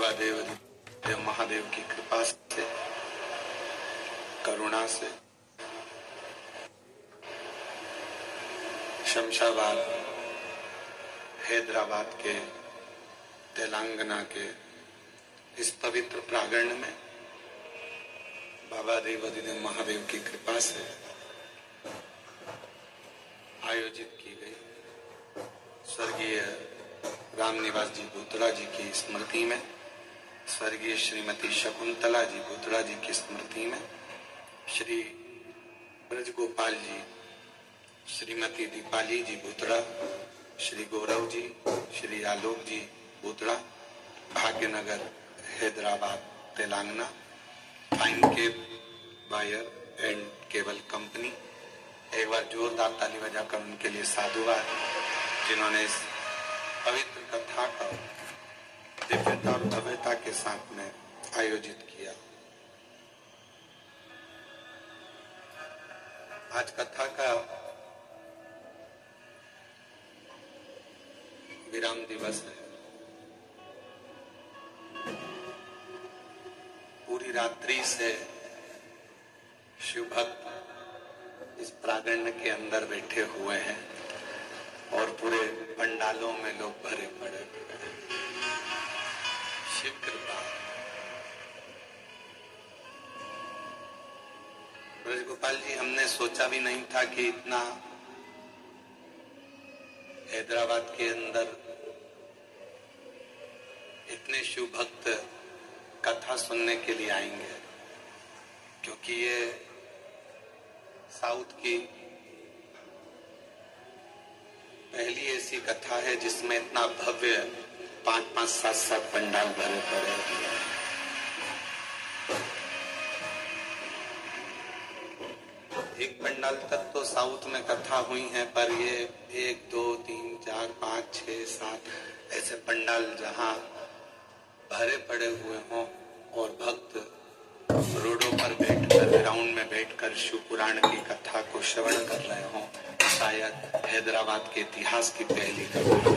बाबा देव महादेव की कृपा से, करुणा से शमशाबाद हैदराबाद के तेलंगाना के इस पवित्र प्रांगण में बाबा देव महादेव की कृपा से आयोजित की गई स्वर्गीय रामनिवास जी भूतड़ा जी की स्मृति में, स्वर्गीय श्रीमती शकुंतला जी भूतड़ा जी की स्मृति में, Shri Brajgopal ji, Shrimati Deepali ji Bhutada, Shri Gaurav ji, Shri Alok ji Bhutada, Bhagyanagar Hyderabad Telangana, fine cab wire and cable company. एक बार जोरदार ताली बजाकर उनके लिए साधुवाद, जिन्होंने इस पवित्र कथा का दिव्यता और भव्यता के साथ में आयोजित किया। आज कथा का विराम दिवस है। पूरी रात्रि से शिव भक्त इस प्रांगण के अंदर बैठे हुए हैं और पूरे पंडालों में लोग भरे पड़े हैं। शिव कृपा। ब्रजगोपाल जी, हमने सोचा भी नहीं था कि इतना हैदराबाद के अंदर इतने शिव भक्त कथा सुनने के लिए आएंगे, क्योंकि ये साउथ की पहली ऐसी कथा है जिसमें इतना भव्य 5-5, 7-7 पंडाल भरे पड़े। एक पंडाल तक तो साउथ में कथा हुई है, पर ये 1, 2, 3, 4, 5, 6, 7 ऐसे पंडाल जहां भरे पड़े हुए हों और भक्त रोडों पर बैठकर, ग्राउंड में बैठकर शिव पुराण की कथा को श्रवण कर रहे हों, शायद हैदराबाद के इतिहास की पहली कथा है।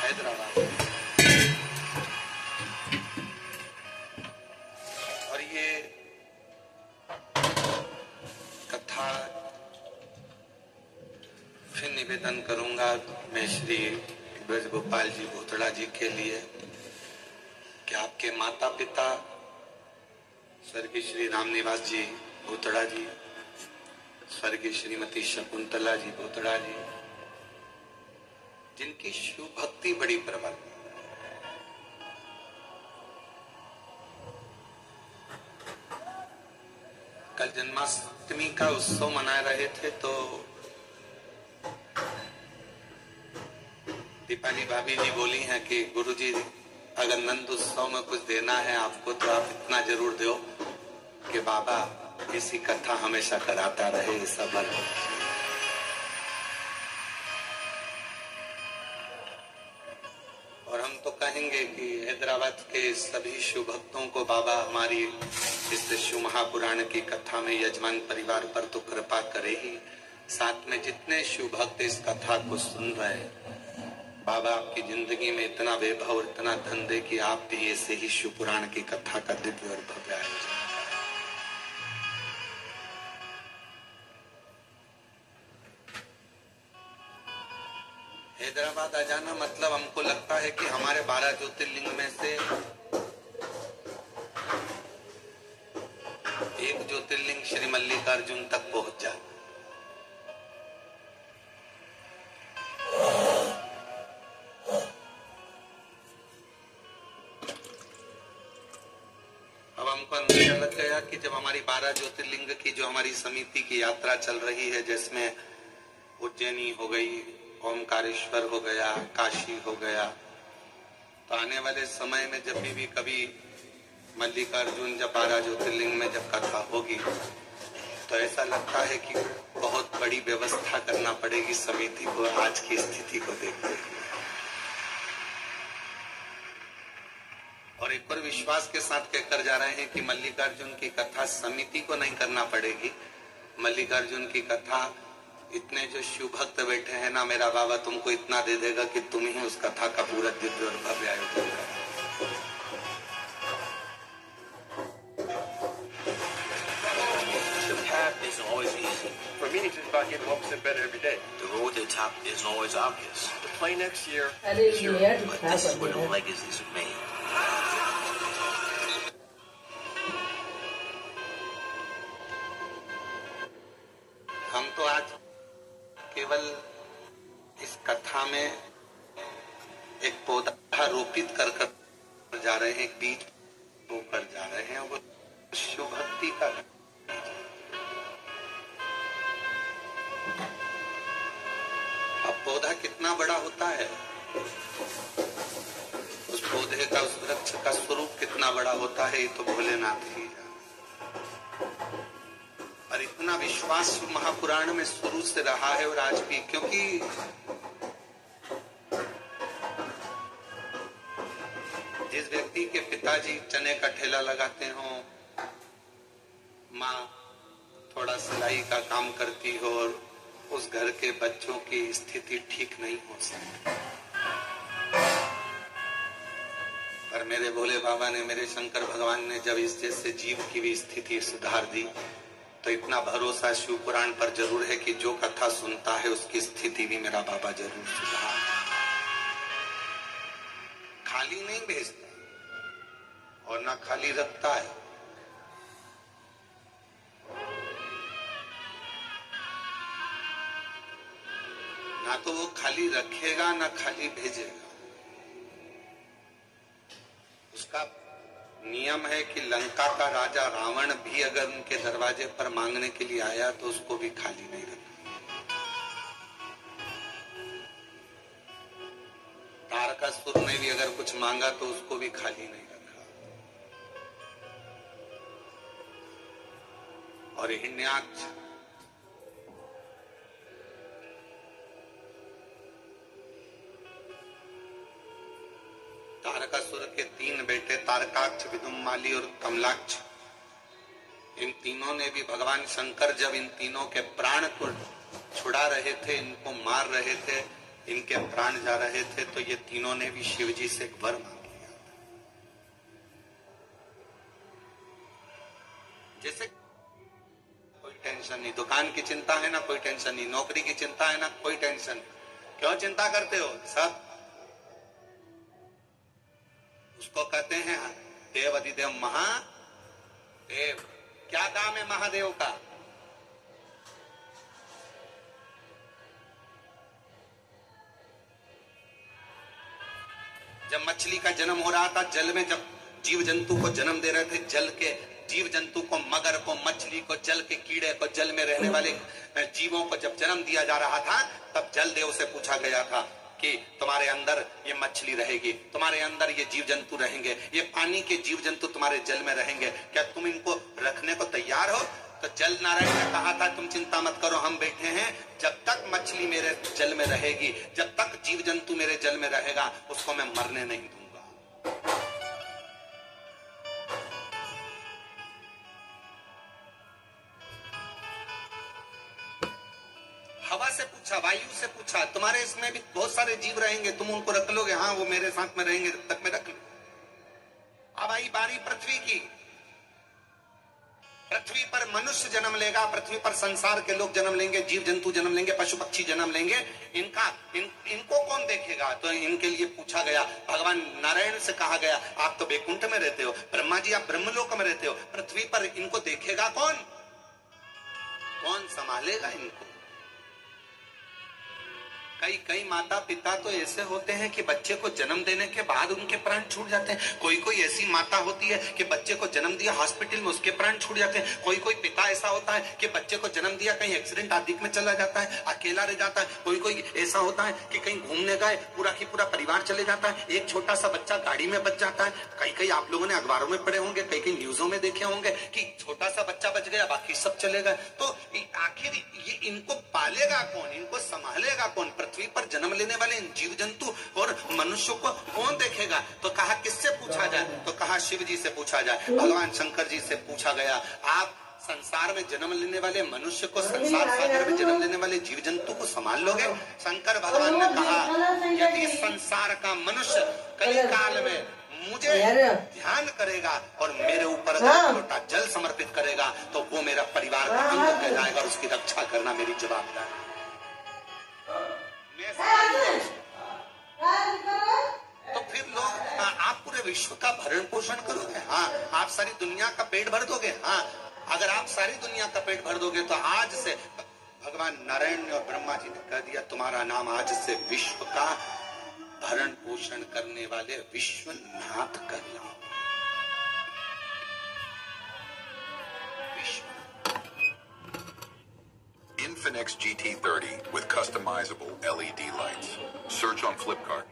हैदराबाद और ये कथा फिर निवेदन करूंगा मैं श्री ब्रजगोपाल जी भूतड़ा जी के लिए कि आपके माता पिता स्वर्गीय श्री रामनिवास जी भूतड़ा जी, स्वर्गीय श्रीमती शकुंतला जी भूतड़ा जी, जिनकी शिव भक्ति बड़ी प्रबल, कल जन्माष्टमी का उत्सव मना रहे थे तो दीपाली भाभी जी बोली हैं कि गुरुजी, अगर नंद उत्सव में कुछ देना है आपको तो आप इतना जरूर दो कि बाबा इसी कथा हमेशा कराता रहे। सबर और हम तो कहेंगे कि हैदराबाद के सभी शिव भक्तों को बाबा हमारी इस शिव महापुराण की कथा में यजमान परिवार पर तो कृपा करे ही, साथ में जितने शिव भक्त इस कथा को सुन रहे हैं, बाबा आपकी जिंदगी में इतना वैभव और इतना धन दे कि आप भी ऐसे ही शिव पुराण की कथा का दिव्य और भव्य आयोजन। हैदराबाद आ जाना मतलब हमको लगता है कि हमारे 12 ज्योतिर्लिंग में से एक ज्योतिर्लिंग श्री मल्लिकार्जुन तक पहुंच जाए। अब हमको अंदाजा लग गया कि जब हमारी 12 ज्योतिर्लिंग की जो हमारी समिति की यात्रा चल रही है, जिसमें उज्जैनी हो गई, ओमकारेश्वर हो गया, काशी हो गया, तो आने वाले समय में जब भी कभी मल्लिकार्जुन जब 12 ज्योतिर्लिंग में जब कथा होगी तो ऐसा लगता है कि बहुत बड़ी व्यवस्था करना पड़ेगी समिति को आज की स्थिति को देखते हुए। और एक और विश्वास के साथ कहकर जा रहे हैं कि मल्लिकार्जुन की कथा समिति को नहीं करना पड़ेगी। मल्लिकार्जुन की कथा इतने जो शिव भक्त बैठे हैं ना, मेरा बाबा तुमको इतना दे देगा कि तुम ही उस कथा का पूरा दिव्य और भव्य आयोजन करो। For me, it's just about getting 1% better every day. The road to the top isn't always obvious. The play next year. But this is where the legacies are made. हम तो आज केवल इस कथा में एक पौधा रोपित कर जा रहे हैं, एक बीज बोकर जा रहे हैं, वो शिव भक्ति का। अब पौधा कितना बड़ा होता है, उस पौधे का, उस वृक्ष का स्वरूप कितना बड़ा होता है, ये तो भोलेनाथ ही जाने। और इतना विश्वास महापुराण में शुरू से रहा है और आज भी, क्योंकि जिस व्यक्ति के पिताजी चने का ठेला लगाते हो, माँ थोड़ा सिलाई का काम करती हो और उस घर के बच्चों की स्थिति ठीक नहीं हो सकती, पर मेरे भोले बाबा ने, मेरे शंकर भगवान ने जब इस जैसे जीव की भी स्थिति सुधार दी, तो इतना भरोसा शिव पुराण पर जरूर है कि जो कथा सुनता है उसकी स्थिति भी मेरा बाबा जरूर सुधार। खाली नहीं भेजता और ना खाली रखता है। ना तो वो खाली रखेगा ना खाली भेजेगा। उसका नियम है कि लंका का राजा रावण भी अगर उनके दरवाजे पर मांगने के लिए आया तो उसको भी खाली नहीं रखा। तारकासुर ने भी अगर कुछ मांगा तो उसको भी खाली नहीं रखा। और हिरण्याक्ष तारकासुर के 3 बेटे, तारकाक्ष, विदुम्माली और कमलाक्ष, इन तीनों ने भी भगवान शंकर जब इन तीनों के प्राण को छुड़ा रहे थे, इनको मार रहे थे, इनके प्राण जा रहे थे, तो ये तीनों ने भी शिव जी से एक वर मांग लिया था। जैसे कोई टेंशन नहीं, दुकान की चिंता है ना कोई टेंशन नहीं, नौकरी की चिंता है ना कोई टेंशन। क्यों चिंता करते हो? सब उसको कहते हैं देव अधिदेव महादेव। क्या काम है महादेव का? जब मछली का जन्म हो रहा था, जल में जब जीव जंतु को जन्म दे रहे थे, जल के जीव जंतु को, मगर को, मछली को, जल के कीड़े को, जल में रहने वाले जीवों को जब जन्म दिया जा रहा था, तब जल देव से पूछा गया था कि तुम्हारे अंदर ये मछली रहेगी, तुम्हारे अंदर ये जीव जंतु रहेंगे, ये पानी के जीव जंतु तुम्हारे जल में रहेंगे, क्या तुम इनको रखने को तैयार हो? तो जल नारायण ने कहा था तुम चिंता मत करो, हम बैठे हैं, जब तक मछली मेरे जल में रहेगी, जब तक जीव जंतु मेरे जल में रहेगा, उसको मैं मरने नहीं दूंगा। हवा से पूछा, वायु से पूछा, तुम्हारे इसमें भी बहुत सारे जीव रहेंगे, तुम उनको रख लोगे? हाँ, वो मेरे साथ में रहेंगे, जब तक मैं रख लूं। अब आई बारी पृथ्वी की। पृथ्वी पर मनुष्य जन्म लेगा, पृथ्वी पर संसार के लोग जन्म लेंगे, जीव जंतु जन्म लेंगे, पशु पक्षी जन्म लेंगे। इनको कौन देखेगा? तो इनके लिए पूछा गया, भगवान नारायण से कहा गया, आप तो बैकुंठ में रहते हो, ब्रह्मा जी आप ब्रह्मलोक में रहते हो, पृथ्वी पर इनको देखेगा कौन? कौन संभालेगा इनको? कई माता पिता तो ऐसे होते हैं कि बच्चे को जन्म देने के बाद उनके प्राण छूट जाते हैं। कोई ऐसी माता होती है कि बच्चे को जन्म दिया, हॉस्पिटल में उसके प्राण छूट जाते हैं। कोई पिता ऐसा होता है कि बच्चे को जन्म दिया, कहीं एक्सीडेंट आदि में चला जाता है, अकेला रह जाता है। कोई ऐसा होता है कि कहीं घूमने गए, पूरा की पूरा परिवार चले जाता है, एक छोटा सा बच्चा गाड़ी में बच जाता है। कई आप लोगों ने अखबारों में पढ़े होंगे, कई न्यूजों में देखे होंगे कि छोटा सा बच्चा बच गया, बाकी सब चले गए। तो आखिर ये इनको पालेगा कौन, इनको संभालेगा कौन? पृथ्वी पर जन्म लेने वाले इन जीव जंतु और मनुष्यों को कौन देखेगा? तो कहा किससे पूछा जाए? तो कहा शिव जी से पूछा जाए, भगवान शंकर जी से पूछा गया। आप संसार में जन्म लेने वाले मनुष्य को, संसार सागर में जन्म लेने वाले जीव जंतु को संभाल लोगे? शंकर भगवान ने कहा, यदि संसार का मनुष्य कलिकाल में मुझे ध्यान करेगा और मेरे ऊपर अगर एक लोटा जल समर्पित करेगा तो वो मेरा परिवार का अंग कहलाएगा और उसकी रक्षा करना मेरी जवाबदारी। तो फिर लोग आप पूरे विश्व का भरण पोषण करोगे, हाँ। आप सारी दुनिया का पेट भर दोगे, हाँ। अगर आप सारी दुनिया का पेट भर दोगे तो आज से भगवान नारायण और ब्रह्मा जी ने कह दिया तुम्हारा नाम आज से विश्व का भरण पोषण करने वाले विश्वनाथ कर लो। Infinix GT30 with customizable LED lights. Search on Flipkart.